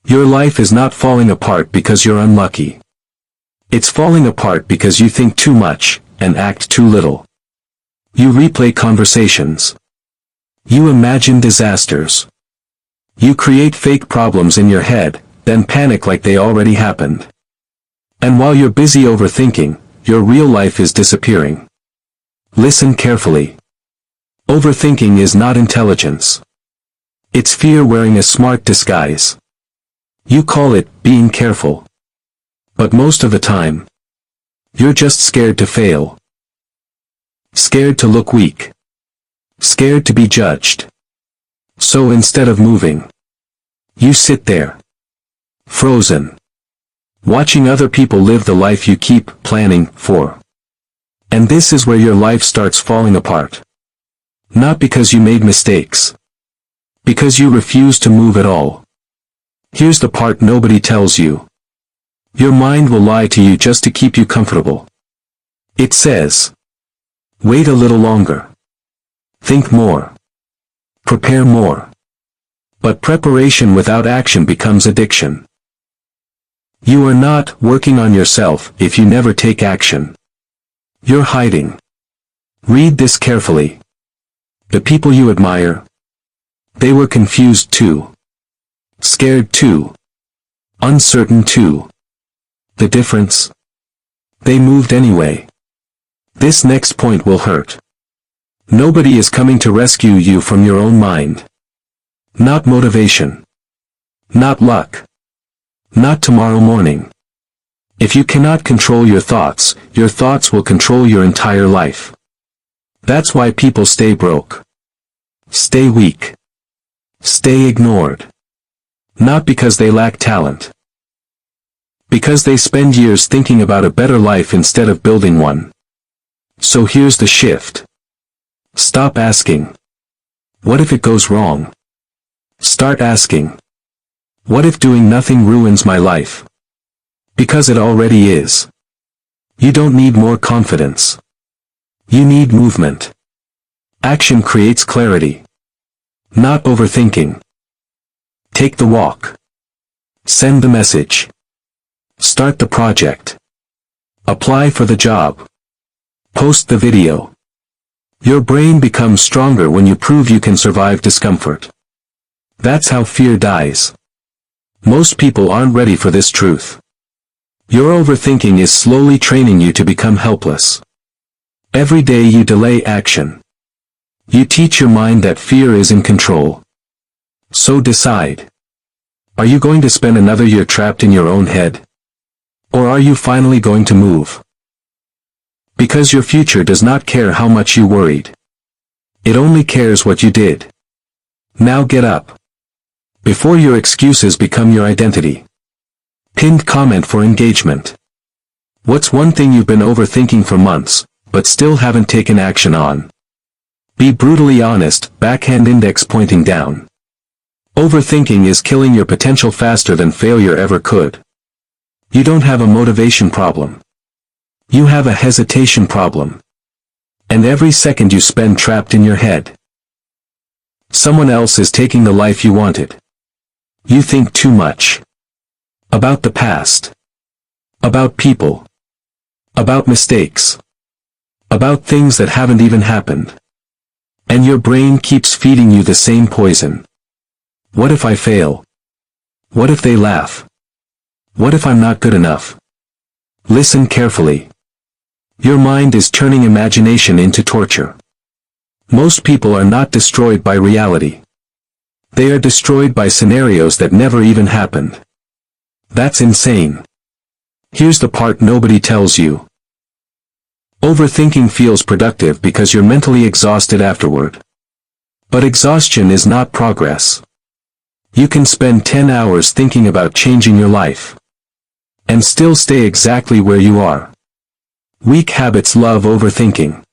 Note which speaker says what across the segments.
Speaker 1: Your life is not falling apart because you're unlucky. It's falling apart because you think too much, and act too little. You replay conversations. You imagine disasters. You create fake problems in your head, then panic like they already happened. And while you're busy overthinking, your real life is disappearing. Listen carefully. Overthinking is not intelligence. It's fear wearing a smart disguise. You call it being careful. But most of the time, you're just scared to fail. Scared to look weak. Scared to be judged. So instead of moving, you sit there, frozen, watching other people live the life you keep planning for. And this is where your life starts falling apart. Not because you made mistakes. Because you refuse to move at all. Here's the part nobody tells you. Your mind will lie to you just to keep you comfortable. It says, wait a little longer. Think more. Prepare more. But preparation without action becomes addiction. You are not working on yourself if you never take action. You're hiding. Read this carefully. The people you admire, they were confused too. Scared too. Uncertain too. The difference? They moved anyway. This next point will hurt. Nobody is coming to rescue you from your own mind. Not motivation. Not luck. Not tomorrow morning. If you cannot control your thoughts will control your entire life. That's why people stay broke. Stay weak. Stay ignored. Not because they lack talent. Because they spend years thinking about a better life instead of building one. So here's the shift. Stop asking, what if it goes wrong? Start asking, what if doing nothing ruins my life? Because it already is. You don't need more confidence. You need movement. Action creates clarity. Not overthinking. Take the walk. Send the message. Start the project. Apply for the job. Post the video. Your brain becomes stronger when you prove you can survive discomfort. That's how fear dies. Most people aren't ready for this truth. Your overthinking is slowly training you to become helpless. Every day you delay action. You teach your mind that fear is in control. So decide. Are you going to spend another year trapped in your own head? Or are you finally going to move? Because your future does not care how much you worried. It only cares what you did. Now get up. Before your excuses become your identity. Pinned comment for engagement. What's one thing you've been overthinking for months, but still haven't taken action on? Be brutally honest, backhand index pointing down. Overthinking is killing your potential faster than failure ever could. You don't have a motivation problem. You have a hesitation problem. And every second you spend trapped in your head, someone else is taking the life you wanted. You think too much. About the past. About people. About mistakes. About things that haven't even happened. And your brain keeps feeding you the same poison. What if I fail? What if they laugh? What if I'm not good enough? Listen carefully. Your mind is turning imagination into torture. Most people are not destroyed by reality. They are destroyed by scenarios that never even happened. That's insane. Here's the part nobody tells you. Overthinking feels productive because you're mentally exhausted afterward. But exhaustion is not progress. You can spend 10 hours thinking about changing your life. And still stay exactly where you are. Weak habits love overthinking.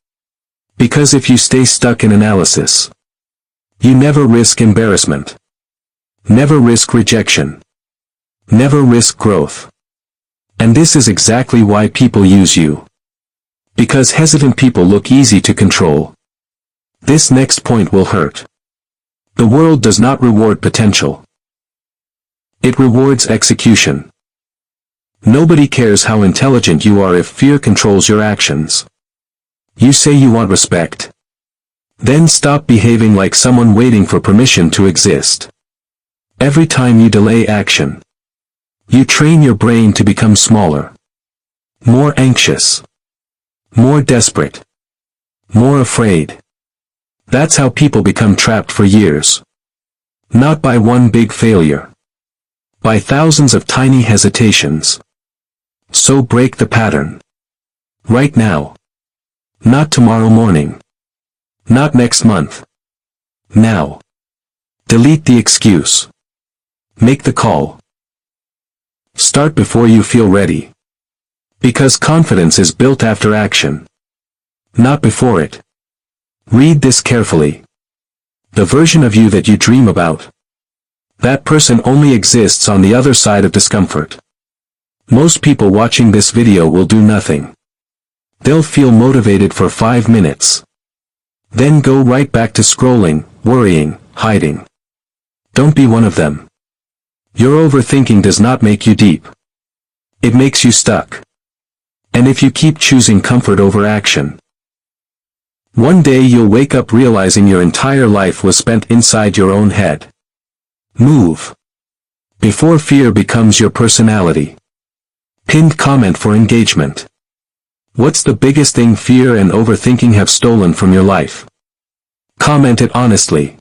Speaker 1: Because if you stay stuck in analysis, you never risk embarrassment. Never risk rejection. Never risk growth. And this is exactly why people use you. Because hesitant people look easy to control. This next point will hurt. The world does not reward potential. It rewards execution. Nobody cares how intelligent you are if fear controls your actions. You say you want respect. Then stop behaving like someone waiting for permission to exist. Every time you delay action, you train your brain to become smaller, more anxious, more desperate, more afraid. That's how people become trapped for years. Not by one big failure. By thousands of tiny hesitations. So break the pattern. Right now. Not tomorrow morning. Not next month. Now. Delete the excuse. Make the call. Start before you feel ready. Because confidence is built after action. Not before it. Read this carefully. The version of you that you dream about. That person only exists on the other side of discomfort. Most people watching this video will do nothing. They'll feel motivated for 5 minutes. Then go right back to scrolling, worrying, hiding. Don't be one of them. Your overthinking does not make you deep. It makes you stuck. And if you keep choosing comfort over action, one day you'll wake up realizing your entire life was spent inside your own head. Move. Before fear becomes your personality. Pinned comment for engagement. What's the biggest thing fear and overthinking have stolen from your life? Comment it honestly.